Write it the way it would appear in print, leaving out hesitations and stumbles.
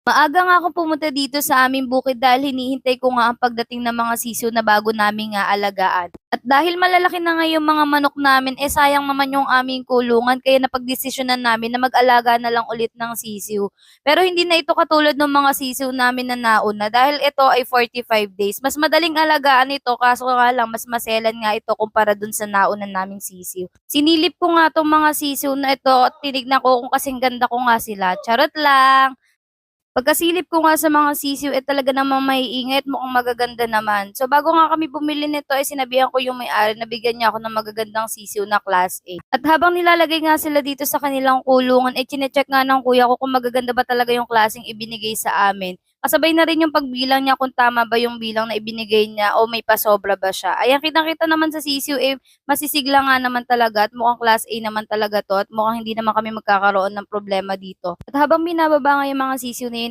Maaga nga akong pumunta dito sa aming bukid dahil hinihintay ko nga ang pagdating ng mga sisiw na bago namin nga alagaan. At dahil malalaki na nga yung mga manok namin, sayang naman yung aming kulungan kaya napagdesisyonan namin na mag-alaga na lang ulit ng sisiw. Pero hindi na ito katulad ng mga sisiw namin na nauna dahil ito ay 45 days. Mas madaling alagaan ito kaso nga lang mas maselan nga ito kumpara dun sa nauna naming sisiw. Sinilip ko nga tong mga sisiw na ito at tinignan ko kung kasing ganda ko nga sila. Charot lang! Pagkasilip ko nga sa mga sisiw, talaga namang maiingay at mukhang magaganda naman. So bago nga kami bumili nito, sinabihan ko yung may-ari na bigyan niya ako ng magagandang sisiw na class A. At habang nilalagay nga sila dito sa kanilang kulungan, chine-check nga ng kuya ko kung magaganda ba talaga yung klaseng ibinigay sa amin. Kasabay na rin yung pagbilang niya kung tama ba yung bilang na ibinigay niya o may pasobra ba siya. Ayan, kitang-kita naman sa sisiw, masisigla nga naman talaga at mukhang class A naman talaga to at mukhang hindi naman kami magkakaroon ng problema dito. At habang binababa nga yung mga sisiw na yun,